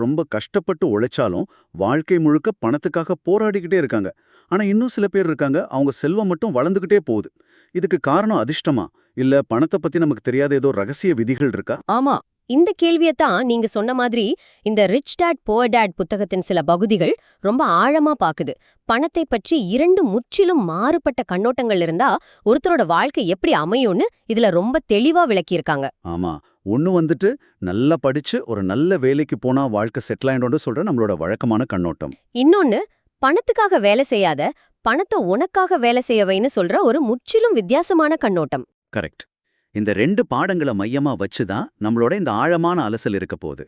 ரொம்ப கஷ்டப்பட்டு உழைச்சாலும் வாழ்க்கை முழுக்க பணத்துக்காக போராடிக்கிட்டே இருக்காங்க. ஆனா இன்னும் சில பேர் இருக்காங்க, அவங்க செல்வம் மட்டும் வளர்ந்துகிட்டே போகுது. இதுக்கு காரணம் அதிர்ஷ்டமா? இல்ல பணத்தை பத்தி நமக்கு தெரியாத ஏதோ ரகசிய விதிகள் இருக்கா? ஆமா. இந்த கேள்வியத்தான் நீங்க சொன்ன மாதிரி இந்த ரிச் டாட் புவர் டாட் புத்தகத்தின் சில பகுதிகள் ரொம்ப ஆழமா பாக்குது. பணத்தை பற்றி இரண்டு முற்றிலும் மாறுபட்ட கண்ணோட்டங்கள் இருந்தா ஒருத்தரோட வாழ்க்கை எப்படி அமையும்னு இதுல ரொம்ப தெளிவா விளக்கியிருக்காங்க. ஆமா. ஒண்ணு வந்துட்டு நல்லா படிச்சு ஒரு நல்ல வேலைக்கு போனா வாழ்க்கை செட்டில் ஆயிடும்னு சொல்ற நம்மளோட வழக்கமான கண்ணோட்டம். இன்னொன்னு, பணத்துக்காக வேலை செய்யாத, பணத்தை உனக்காக வேலை செய்யவைன்னு சொல்ற ஒரு முற்றிலும் வித்தியாசமான கண்ணோட்டம். கரெக்ட். இந்த ரெண்டு பாடங்களை மையமா வச்சுதான் நம்மளோட இந்த ஆழமான அலசல் இருக்க போகுது.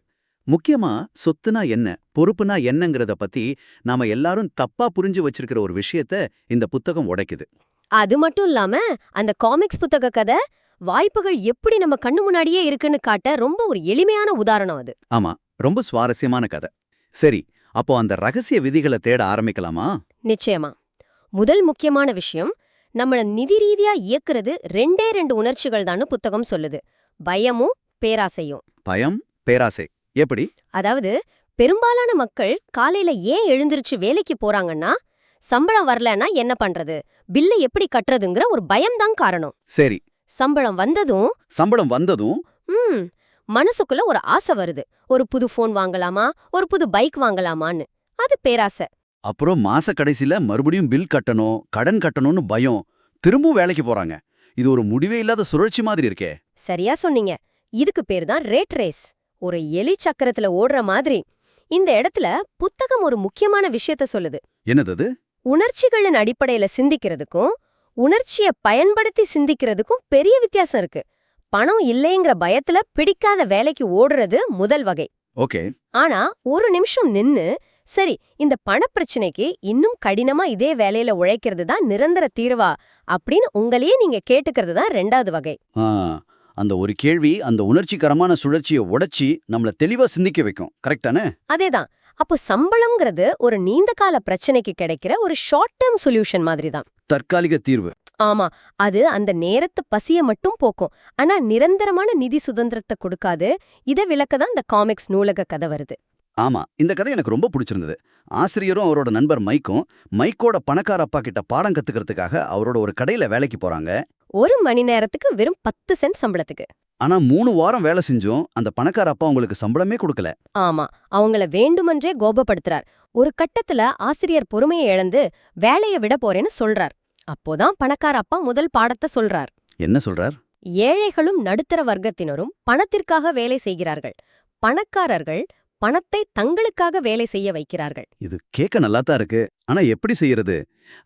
முக்கியமா சொத்துனா என்ன, பொறுப்புனா என்னங்கிறத பத்தி நாம எல்லாரும் தப்பா புரிஞ்சு வச்சிருக்கிற ஒரு விஷயத்த இந்த புத்தகம் உடைக்குது. அது மட்டும் இல்லாம அந்த காமிக்ஸ் புத்தக கதை வாய்ப்புகள் எப்படி நம்ம கண்ணு முன்னாடியே இருக்குன்னு காட்ட ரொம்ப ஒரு எளிமையான உதாரணம் அது. ஆமா, ரொம்ப சுவாரஸ்யமான கதை. சரி, அப்போ அந்த ரகசிய விதிகளை தேட ஆரம்பிக்கலாமா? நிச்சயமா. முதல் முக்கியமான விஷயம், நம்மள நிதி ரீதியா இயக்குறது ரெண்டே ரெண்டு உணர்ச்சிகள் தான்னு புத்தகம் சொல்லுது. பயமும் பேராசையும். பயம், பேராசை. எப்படி? அதாவது பெரும்பாலான மக்கள் காலையில ஏன் எழுந்திருச்சு வேலைக்கு போறாங்கன்னா, சம்பளம் வரலன்னா என்ன பண்றது, பில்லை எப்படி கட்டுறதுங்கிற ஒரு பயம்தான் காரணம். சரி. சம்பளம் வந்ததும் ம் மனசுக்குள்ள ஒரு ஆசை வருது. ஒரு புது போன் வாங்கலாமா, ஒரு புது பைக் வாங்கலாமான்னு. அது பேராசை. அப்புறம் மாச கடைசில மறுபடியும் பில் கட்டணும், கடன் கட்டணும்னு பயம். திரும்பவும் வேலைக்கு போறாங்க. இது ஒரு முடிவே இல்லாத சுழற்சி மாதிரி இருக்கே. சரியா சொன்னீங்க. இதுக்கு பேர் தான் ரேட் ரேஸ். ஒரு எலி சக்கரத்துல ஓடுற மாதிரி. இந்த இடத்துல புத்தகம் ஒரு முக்கியமான விஷயத்த சொல்லுது. என்னது? உணர்ச்சிகளின் அடிப்படையில சிந்திக்கிறதுக்கும் உணர்ச்சிய பயன்படுத்தி சிந்திக்கிறதுக்கும் பெரிய வித்தியாசம் இருக்கு. பணம் இல்லைங்கிற பயத்துல பிடிக்காத வேலைக்கு ஓடுறது முதல் வகை. ஓகே. ஆனா ஒரு நிமிஷம் நின்னு, சரி இந்த பணப்பிரச்சனைக்கு இன்னும் கடினமா இதே வேலையில உழைக்கிறது தான் நிரந்தர தீர்வா அப்படின்னு உங்களையே நீங்க கேட்டுக்கிறது தான் ரெண்டாவது வகை. அந்த ஒரு கேள்வி அந்த உணர்ச்சிகரமான சுழற்சியை உடைச்சி நம்மள தெளிவா சிந்திக்க வைக்கும். கரெக்டானே? அதேதான். அப்போ சம்பளம்ங்கிறது ஒரு நீண்ட கால பிரச்சனைக்கு கிடைக்கிற ஒரு ஷார்ட் டேர்ம் சொல்யூஷன் மாதிரி தான். தற்காலிக தீர்வு. ஆமா. அது அந்த நேரத்து பசிய மட்டும் போக்கும். ஆனா நிரந்தரமான நிதி சுதந்திரத்தை கொடுக்காது. இதை விளக்க தான் இந்த காமிக்ஸ் நூலக கதை வருது. ஆமா, இந்த கதை எனக்கு ரொம்ப பிடிச்சிருந்தது. ஆசிரியரும் அவரோட நண்பர் மைக்கோட பணக்கார அப்பா கிட்ட பாடம் கத்துக்கிறதுக்காக அவரோட ஒரு கடையில வேலைக்கு போறாங்க. ஒரு மணி நேரத்துக்கு வெறும் 10 சென்ட் சம்பளத்துக்கு. ஆனா 3 வாரம் வேலை செஞ்சும் அந்த பணக்கார அப்பா உங்களுக்கு சம்பளமே கொடுக்கல. ஆமா, அவங்கள வேண்டுமென்றே கோபப்படுத்துறார். ஒரு கட்டத்துல ஆசிரியர் பொறுமையை இழந்து வேலைய விட போறேன்னு சொல்றார். அப்போதான் பணக்கார அப்பா முதல் பாடத்தை சொல்றார். என்ன சொல்றார்? ஏழைகளும் நடுத்தர வர்க்கத்தினரும் பணத்திற்காக வேலை செய்கிறார்கள். பணக்காரர்கள் பணத்தை தங்களுக்காக வேலை செய்ய வைக்கிறார்கள். இது கேட்க நல்லாத்தான் இருக்கு. ஆனா எப்படி செய்யறது?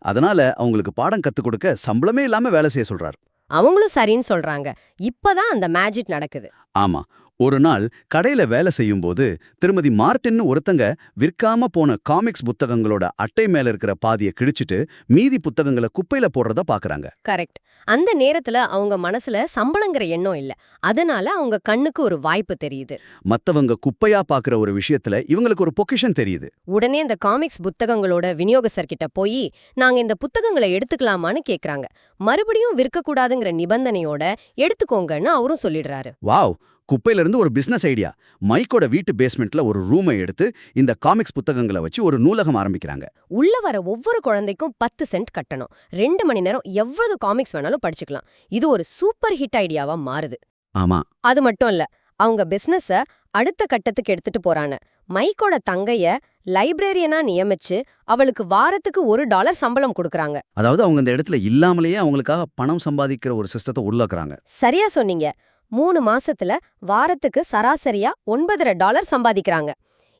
அதனால அவங்களுக்கு பாடம் கத்துக் கொடுக்க சம்பளமே இல்லாம வேலை செய்ய சொல்றார். அவங்களும் சரின்னு சொல்றாங்க. இப்பதான் அந்த மேஜிக் நடக்குது. ஆமா, ஒரு நாள் கடையில வேலை செய்யும்போது திருமதி மார்டின்னு ஒருத்தங்க விற்காம போன காமிக்ஸ் புத்தகங்களோட அட்டை மேல இருக்கிற பாதியை கிழிச்சிட்டு மீதி புத்தகங்களை குப்பையில போடுறத பாக்குறாங்க. கரெக்ட். அந்த நேரத்துல அவங்க மனசுல சம்பளங்கிற எண்ணம் இல்ல. அதனால அவங்க கண்ணுக்கு ஒரு வாய்ப்பு தெரியுது. மத்தவங்க குப்பையா பாக்குற ஒரு விஷயத்துல இவங்களுக்கு ஒரு பொக்கிஷன் தெரியுது. உடனே இந்த காமிக்ஸ் புத்தகங்களோட விநியோகஸ்தர்கிட்ட போய் நாங்க இந்த புத்தகங்களை எடுத்துக்கலாமான்னு கேக்குறாங்க. மறுபடியும் விற்கக்கூடாதுங்கிற நிபந்தனையோட எடுத்துக்கோங்கன்னு அவரும் சொல்லிடுறாரு. வாவ், குப்பையில இருந்து ஒரு பிசினஸ் ஐடியா. மைக்கோட வீட்டு பேஸ்மெண்ட்ல ஒரு ரூமை எடுத்து இந்த காமிக்ஸ் புத்தகங்களை வச்சு ஒரு நூலகம் ஆரம்பிக்கிறாங்க. உள்ள வர ஒவ்வொரு குழந்தைக்கும் 10 சென்ட் கட்டணும். 2 மணி நேரம் எவ்வளவு காமிக்ஸ் வேணாலும் படிச்சுக்கலாம். இது ஒரு சூப்பர் ஹிட் ஐடியாவா மாறுது. ஆமா. அது மட்டும் இல்ல, அவங்க பிசினஸ அடுத்த கட்டத்துக்கு எடுத்துட்டு போறாங்க. மைக்கோட தங்கைய லைப்ரரியனா நியமிச்சு அவளுக்கு வாரத்துக்கு $1 சம்பளம் கொடுக்கறாங்க. அதாவது அவங்க இந்த இடத்துல இல்லாமலேயே அவங்களுக்காக பணம் சம்பாதிக்கிற ஒரு சிஸ்டத்தை உருவாக்குறாங்க. சரியா சொன்னீங்க. 3 மாசத்துல வாரத்துக்கு சராசரியா $9.50 சம்பாதிக்கிறாங்க.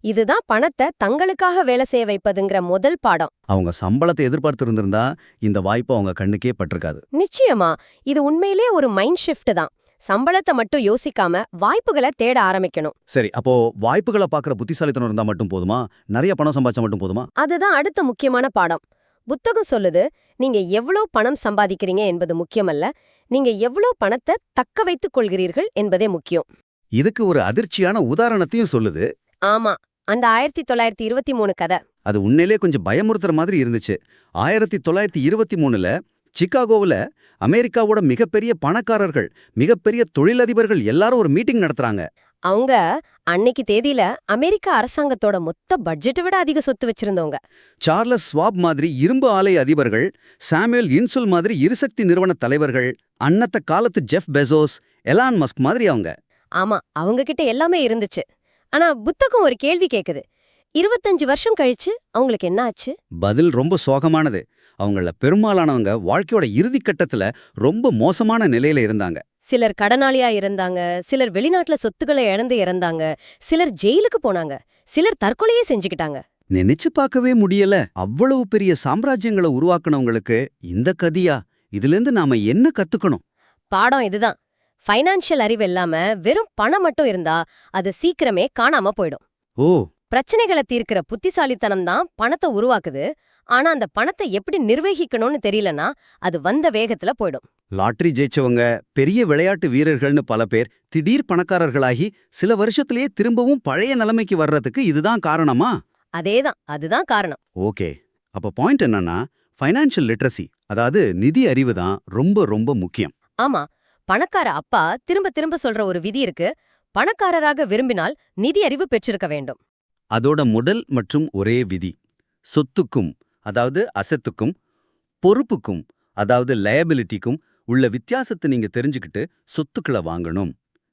இதுதான் பணத்தை தங்களுக்காக வேலை செய்ய வைப்பதுங்கிற முதல் பாடம். அவங்க சம்பளத்தை எதிர்பார்த்து இருந்திருந்தா இந்த வாய்ப்பு அவங்க கண்ணுக்கே பட்டிருக்காது. நிச்சயமா. இது உண்மையிலே ஒரு மைண்ட் ஷிஃப்ட் தான். சம்பளத்தை மட்டும் யோசிக்காம வாய்ப்புகளை தேட ஆரம்பிக்கணும். சரி, அப்போ வாய்ப்புகளை பாக்குற புத்திசாலித்தனம் இருந்தா மட்டும் போதுமா? நிறைய பணம் சம்பாதிச்சா மட்டும் போதுமா? அதுதான் அடுத்த முக்கியமான பாடம். புத்தகம் சொல்லுது, நீங்க எவ்வளோ பணம் சம்பாதிக்கிறீங்க என்பது முக்கியமல்ல, நீங்க எவ்வளோ பணத்தை தக்க வைத்துக் கொள்கிறீர்கள் என்பதே முக்கியம். இதுக்கு ஒரு அதிர்ச்சியான உதாரணத்தையும் சொல்லுது. ஆமா, அந்த 1923 கதை. அது உண்மையிலே கொஞ்சம் பயமுறுத்துற மாதிரி இருந்துச்சு. 1923ல சிகாகோவுல அமெரிக்காவோட மிகப்பெரிய பணக்காரர்கள், மிகப்பெரிய தொழிலதிபர்கள் எல்லாரும் ஒரு மீட்டிங் நடத்துறாங்க. அவங்க அன்னைக்கு தேதியில அமெரிக்க அரசாங்கத்தோட மொத்த பட்ஜெட்டை விட அதிக சொத்து வச்சிருந்தவங்க. சார்லஸ் ஸ்வாப் மாதிரி இரும்பு ஆலை அதிபர்கள், சாமுவேல் இன்சுல் மாதிரி இருசக்தி நிறுவன தலைவர்கள், அன்னத்த காலத்து ஜெஃப் பெசோஸ், எலான் மஸ்க் மாதிரி அவங்க. ஆமா, அவங்க கிட்ட எல்லாமே இருந்துச்சு. ஆனா புத்தகம் ஒரு கேள்வி கேக்குது. 25 வருஷம் கழிச்சு அவங்களுக்கு என்ன ஆச்சு? பதில் ரொம்ப சோகமானது. அவங்கள பெரும்பாலானவங்க வாழ்க்கையோட இறுதி கட்டத்துல ரொம்ப மோசமான நிலையில இருந்தாங்க. சிலர் கடனாளியா இருந்தாங்க, சிலர் வெளிநாட்டுல சொத்துக்களை இழந்து இறந்தாங்க, சிலர் ஜெயிலுக்கு போனாங்க, சிலர் தற்கொலையே செஞ்சுக்கிட்டாங்க. நினைச்சு பார்க்கவே முடியல. அவ்வளவு பெரிய சாம்ராஜ்யங்களை உருவாக்குனவங்களுக்கு இந்த கதியா? இதிலிருந்து நாம என்ன கத்துக்கணும்? பாடம் இதுதான். ஃபைனான்ஷியல் அறிவு இல்லாம வெறும் பணம் மட்டும் இருந்தா அது சீக்கிரமே காணாம போயிடும். ஓ, பிரச்சனைகளை தீர்க்கிற புத்திசாலித்தனம் தான் பணத்தை உருவாக்குது. ஆனா அந்த பணத்தை எப்படி நிர்வகிக்கணும்னு தெரியலனா அது வந்த வேகத்துல போயிடும். லாட்டரி ஜெயிச்சவங்க, பெரிய விளையாட்டு வீரர்கள்னு பல பேர் திடீர் பணக்காரர்களாகி சில வருஷத்திலேயே திரும்பவும் பழைய நிலைமைக்கு வர்றதுக்கு இதுதான் காரணமா? அதேதான், அதுதான் காரணம். ஓகே, அப்ப பாயிண்ட் என்னன்னா, ஃபைனான்ஷியல் லிட்ரஸி, அதாவது நிதி அறிவு தான் ரொம்ப ரொம்ப முக்கியம். ஆமா, பணக்கார அப்பா திரும்ப திரும்ப சொல்ற ஒரு விதி இருக்கு. பணக்காரராக விரும்பினால் நிதி அறிவு பெற்றிருக்க வேண்டும். அதோட முதல் மற்றும் ஒரே விதி, சொத்துக்கும் அதாவது அசத்துக்கும், பொறுப்புக்கும் அதாவது லயபிலிட்டிக்கும் உள்ள வித்தியாசத்தை நீங்க தெரிஞ்சுக்கிட்டு சொத்துக்களை வாங்கணும்.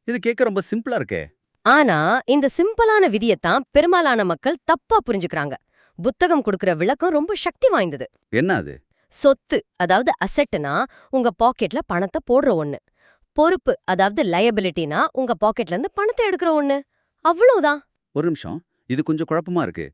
இது கேட்க ரொம்ப சிம்பிளா இருக்கே. ஆனா இந்த சிம்பிளான விதியத்தான் பெரும்பாலான மக்கள் தப்பா புரிஞ்சுக்கிறாங்க. புத்தகம் கொடுக்கிற விளக்கம் ரொம்ப சக்தி வாய்ந்தது. என்ன அது? சொத்து அதாவது அசெட்னா உங்க பாக்கெட்ல பணத்தை போடுற ஒண்ணு. பொறுப்பு அதாவது லயபிலிட்டினா உங்க பாக்கெட்ல இருந்து பணத்தை எடுக்கிற ஒண்ணு. அவ்வளவுதான். ஒரு நிமிஷம், இது கொஞ்சம் குழப்பமா இருக்கு.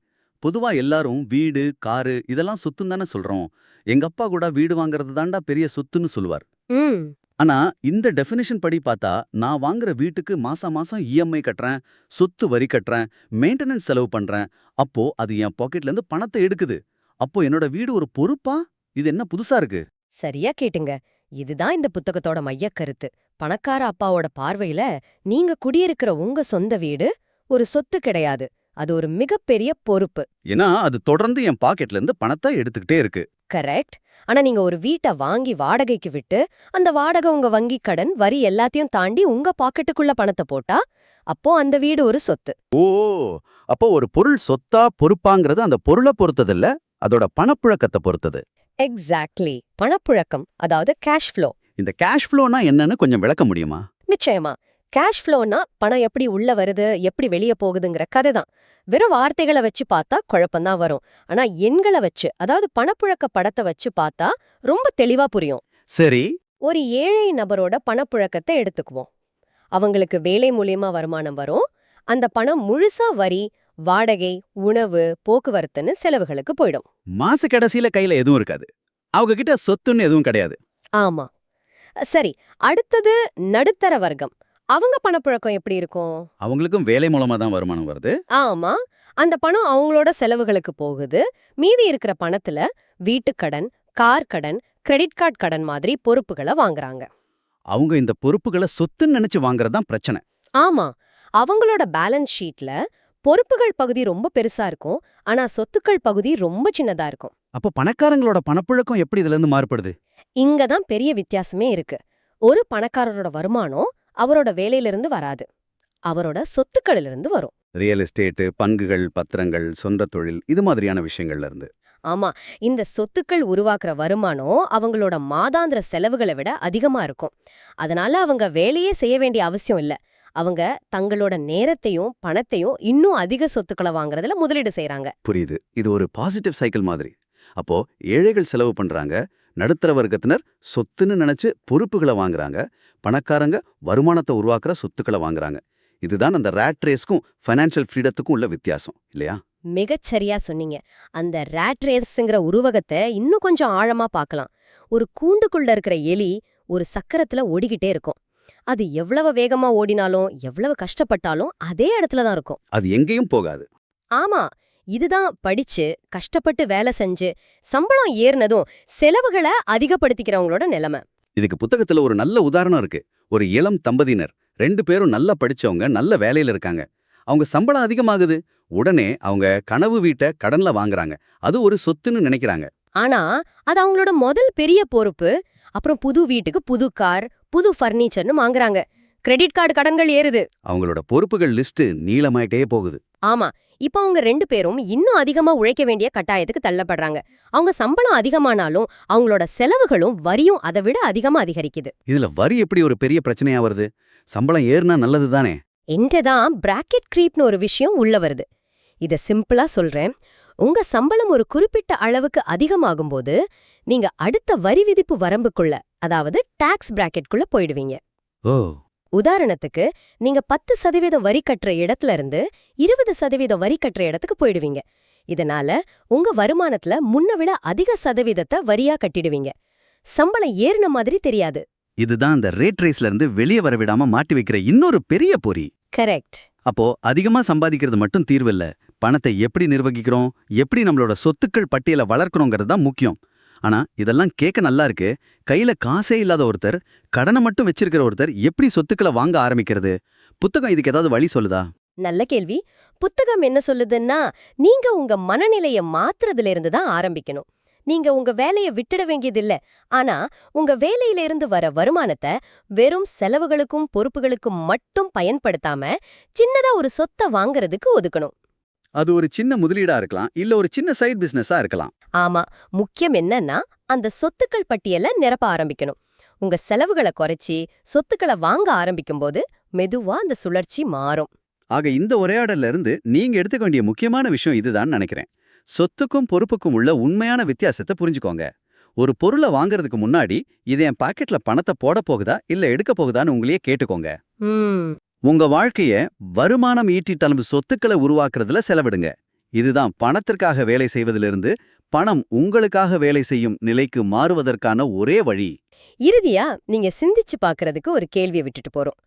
பொதுவா எல்லாரும் வீடு, காரு இதெல்லாம் சொத்துன்னு தானே சொல்றோம். எங்க அப்பா கூட வீடு வாங்குறது தாண்டா பெரிய சொத்துன்னு சொல்லுவார். ம் ஆனா இந்த டெஃபினிஷன் படி பார்த்தா, நான் வாங்குற வீட்டுக்கு மாசம் மாசம் இஎம்ஐ கட்டுறேன், சொத்து வரி கட்டுறேன், மெயின்டெனன்ஸ் செலவு பண்றேன். அப்போ அது என் பாக்கெட்ல இருந்து பணத்தை எடுக்குது. அப்போ என்னோட வீடு ஒரு பொறுப்பா? இது என்ன புதுசா இருக்கு? சரியா கேட்டுங்க. இதுதான் இந்த புத்தகத்தோட மையக் கருத்து. பணக்கார அப்பாவோட பார்வையில நீங்க குடியிருக்கிற உங்க சொந்த வீடு ஒரு சொத்து கிடையாது. அது ஒரு மிகப்பெரிய பொறுப்பு. ஏன்னா அது தொடர்ந்து என் பாக்கெட்ல இருந்து பணத்தை எடுத்துக்கிட்டே இருக்கு. கரெக்ட். ஆனா நீங்க ஒரு வீட்டை வாங்கி வாடகைக்கு விட்டு அந்த வாடகை உங்க வங்கி கடன் வரி எல்லாத்தையும் தாண்டி உங்க பாக்கெட்டுக்குள்ள பணத்தை போட்டா அப்போ அந்த வீடு ஒரு சொத்து. ஓ, அப்போ ஒரு பொருள் சொத்தா பொறுப்பாங்கிறது அந்த பொருளை பொறுத்ததில்ல, அதோட பணப்புழக்கத்தை பொறுத்தது. எக்ஸாக்ட்லி. பணப்புழக்கம் அதாவது கேஷ் ஃப்ளோ. இந்த கேஷ் ஃப்ளோனா என்னன்னு கொஞ்சம் விளக்க முடியுமா? நிச்சயமா. கேஷ் ஃப்ளோனா பணம் எப்படி உள்ள வருது, எப்படி வெளிய போகுதுங்கிற கதை தான். வெறும் வார்த்தைகளை வச்சு பார்த்தா குழப்பம்தான் வரும். ஆனா எண்களை வச்சு, அதாவது பணப்புழக்க படத்தை வச்சு பார்த்தா ரொம்ப தெளிவா புரியும். சரி. ஒரு ஏழை நபரோட பணப்புழக்கத்தை எடுத்துக்குவோம். அவங்களுக்கு வேலை மூலியமா வருமானம் வரும். அந்த பணம் முழுசா வரி, வாடகை, உணவு, போக்குவரத்துன்னு செலவுகளுக்கு போயிடும். மாச கடைசியில கையில எதுவும் இருக்காது. அவங்க கிட்ட சொத்துன்னு எதுவும் கிடையாது. ஆமா. சரி, அடுத்தது நடுத்தர வர்க்கம். அவங்க பணப்புழக்கம் எப்படி இருக்கும்? அவங்களுக்கும் வேலை மூலமா தான் வருமானம் வருது. ஆமா, அந்த பணம் அவங்களோட செலவுகளுக்கு போகுது. மீதி இருக்கிற பணத்துல வீட்டுக்கடன், கார் கடன், கிரெடிட் கார்டு கடன் மாதிரி பொறுப்புகளை வாங்குறாங்க. அவங்க இந்த பொறுப்புகளை சொத்துன்னு நினைச்சு வாங்குறதுதான் பிரச்சனை. ஆமா, அவங்களோட பேலன்ஸ் ஷீட்ல பொறுப்புகள் பகுதி ரொம்ப பெருசா இருக்கும். ஆனா சொத்துக்கள் பகுதி ரொம்ப சின்னதா இருக்கும். அப்ப பணக்காரங்களோட பணப்புழக்கம் எப்படி இதுல இருந்து மாறுபடுது? இங்கதான் பெரிய வித்தியாசமே இருக்கு. ஒரு பணக்காரரோட வருமானம் அவரோட வேலையிலிருந்து வராது, அவரோட சொத்துக்களிலிருந்து வரும். ரியல் எஸ்டேட், பங்குகள், பத்திரங்கள், சொந்த தொழில், இது மாதிரியான விஷயங்கள்ல இருந்து. ஆமா, இந்த சொத்துக்கள் உருவாக்குற வருமானம் அவங்களோட மாதாந்திர செலவுகளை விட அதிகமா இருக்கும். அதனால அவங்க வேலையே செய்ய வேண்டிய அவசியம் இல்ல. அவங்க தங்களோட நேரத்தையும் பணத்தையும் இன்னும் அதிக சொத்துக்களை வாங்குறதுல முதலீடு செய்யறாங்க. புரியுது. இது ஒரு பாசிட்டிவ் சைக்கிள் மாதிரி. அப்போ ஏழைகள் செலவு பண்றாங்க, நடுத்தர வர்க்கத்தினர் சொத்துன்னு நினைச்சு பொறுப்புகளை வாங்குறாங்க, பணக்காரங்க வருமானத்தை உருவாக்குற சொத்துக்களை வாங்குறாங்க. இதுதான் அந்த ரேட் ரேஸ்க்கும் ஃபைனான்ஷியல் ஃப்ரீடத்துக்கும் உள்ள வித்தியாசம் இல்லையா? மிகச்சரியா சொன்னீங்க. அந்த ரேட் ரேஸ்ங்கிற உருவகத்தை இன்னும் கொஞ்சம் ஆழமா பார்க்கலாம். ஒரு கூண்டுக்குள்ள இருக்கிற எலி ஒரு சக்கரத்துல ஓடிக்கிட்டே இருக்கும். அது எவ்வளவு வேகமா ஓடினாலும் எவ்வளவு கஷ்டப்பட்டாலும் அதே இடத்துல தான் இருக்கும். அது எங்கேயும் போகாது. ஆமா, இதுதான் படிச்சு கஷ்டப்பட்டு வேலை செஞ்சு சம்பளம் ஏறினதும் செலவுகளை அதிகப்படுத்திக்கிறவங்களோட நிலைமை. இதுக்கு புத்தகத்துல ஒரு நல்ல உதாரணம் இருக்கு. ஒரு இளம் தம்பதியினர், 2 பேரும் நல்லா படிச்சவங்க, நல்ல வேலையில இருக்காங்க. அவங்க சம்பளம் அதிகமாகுது. உடனே அவங்க கனவு வீட்டை கடன்ல வாங்குறாங்க. அது ஒரு சொத்துன்னு நினைக்கிறாங்க. ஆனா அது அவங்களோட முதல் பெரிய பொறுப்பு. அப்புறம் புது வீட்டுக்கு புது கார், புது ஃபர்னிச்சர்னு வாங்குறாங்க. கிரெடிட் கார்டு கடன்கள் ஏறுது. அவங்களோட பொறுப்புகள் லிஸ்ட் நீளமாயிட்டே போகுது. ஆமா, இப்ப அவங்க 2 பேரும் இன்னும் அதிகமா உழைக்க வேண்டிய கட்டாயத்துக்கு தள்ளப்படுறாங்க. அவங்க சம்பளம் அதிகமானாலும் அவங்களோட செலவுகளும் வரியும் அதை விட அதிகமா அதிகரிக்குது. இதுல வரி எப்படி ஒரு பெரிய பிரச்சனையா வருது? சம்பளம் ஏறுனா நல்லது தானே? இன்றுதான் பிராக்கெட் க்ரீப்னு ஒரு விஷயம் உள்ள வருது. இத சிம்பிளா சொல்றேன். உங்க சம்பளம் ஒரு குறிப்பிட்ட அளவுக்கு அதிகமாகும்போது நீங்க அடுத்த வரி விதிப்பு வரம்புக்குள்ள, அதாவது டாக்ஸ் பிராக்கெட்குள்ள போயிடுவீங்க. ஓ, உதாரணத்துக்கு, நீங்க 10% வரி கட்டுற இடத்துல இருந்து 20% வரி கட்டுற இடத்துக்கு போயிடுவீங்க. இதனால உங்க வருமானத்துல முன்ன விட அதிக சதவீதத்தை வரியா கட்டிடுவீங்க. சம்பளம் ஏறின மாதிரி தெரியாது. இதுதான் அந்த ரேட் ரேஸ்ல இருந்து வெளியே வர விடாம மாட்டி வைக்கிற இன்னொரு பெரிய பொறி. கரெக்ட். அப்போ அதிகமா சம்பாதிக்கிறது மட்டும் தீர்வில்ல. பணத்தை எப்படி நிர்வகிக்கிறோம், எப்படி நம்மளோட சொத்துக்கள் பட்டியலை வளர்க்கறோங்கிறது தான் முக்கியம். ஆனா இதெல்லாம் கேட்க நல்லா இருக்கு. கையில காசே இல்லாத ஒருத்தர், கடனை மட்டும் வச்சிருக்கிற ஒருத்தர் எப்படி சொத்துக்களை வாங்க ஆரம்பிக்கிறது? புத்தகம் இதுக்கு ஏதாவது வழி சொல்லுதா? நல்ல கேள்வி. புத்தகம் என்ன சொல்லுதுன்னா, நீங்க உங்க மனநிலைய மாத்துறதுல இருந்து தான் ஆரம்பிக்கணும். நீங்க உங்க வேலைய விட்டுட வேண்டியதில்ல. ஆனா உங்க வேலையில இருந்து வர வருமானத்தை வெறும் செலவுகளுக்கும் பொறுப்புகளுக்கும் மட்டும் பயன்படுத்தாம சின்னதா ஒரு சொத்தை வாங்குறதுக்கு ஒதுக்கணும். அது ஒரு சின்ன முதலீடா இருக்கலாம், இல்ல ஒரு சின்ன சைட் பிசினஸா இருக்கலாம். ஆமா, முக்கியம் என்னன்னா அந்த சொத்துக்கள் பட்டியலை நிரப்ப ஆரம்பிக்கணும். உங்க செலவுகளை குறைச்சி சொத்துக்களை வாங்க ஆரம்பிக்கும்போது மெதுவா அந்த சுழற்சி மாறும். ஆக இந்த உரையாடல்ல இருந்து நீங்க எடுத்துக்க வேண்டிய முக்கியமான விஷயம் இதுதான் நினைக்கிறேன். சொத்துக்கும் பொறுப்புக்கும் உள்ள உண்மையான வித்தியாசத்தை புரிஞ்சுக்கோங்க. ஒரு பொருளை வாங்குறதுக்கு முன்னாடி இது என் பாக்கெட்ல பணத்தை போட போகுதா இல்ல எடுக்க போகுதான்னு உங்களையே கேட்டுக்கோங்க. உங்க வாழ்க்கைய வருமானம் ஈட்டிட்டாலும் சொத்துக்களை உருவாக்குறதுல செலவிடுங்க. இதுதான் பணத்திற்காக வேலை செய்வதிலிருந்து பணம் உங்களுக்காக வேலை செய்யும் நிலைக்கு மாறுவதற்கான ஒரே வழி. இறுதியா நீங்க சிந்திச்சு பார்க்கறதுக்கு ஒரு கேள்வியை விட்டுட்டு போறோம்.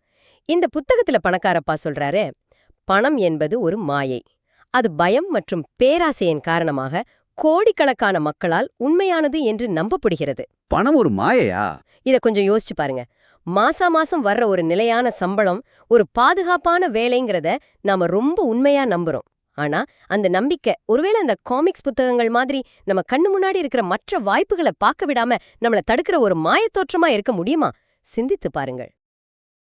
இந்த புத்தகத்துல பணக்காரப்பா சொல்றாரு, பணம் என்பது ஒரு மாயை. அது பயம் மற்றும் பேராசையின் காரணமாக கோடிக்கணக்கான மக்களால் உண்மையானது என்று நம்பப்படுகிறது. பணம் ஒரு மாயையா? இத கொஞ்சம் யோசிச்சு பாருங்க. மாசா மாசம் வர்ற ஒரு நிலையான சம்பளம், ஒரு பாதுகாப்பான வேலைங்கிறத நாம ரொம்ப உண்மையா நம்புறோம். ஆனா அந்த நம்பிக்கை ஒருவேளை அந்த காமிக்ஸ் புத்தகங்கள் மாதிரி நம்ம கண்ணு முன்னாடி இருக்கிற மற்ற வாய்ப்புகளை பார்க்க விடாம நம்மள தடுக்கிற ஒரு மாயத்தோற்றமா இருக்க முடியுமா? சிந்தித்து பாருங்கள்.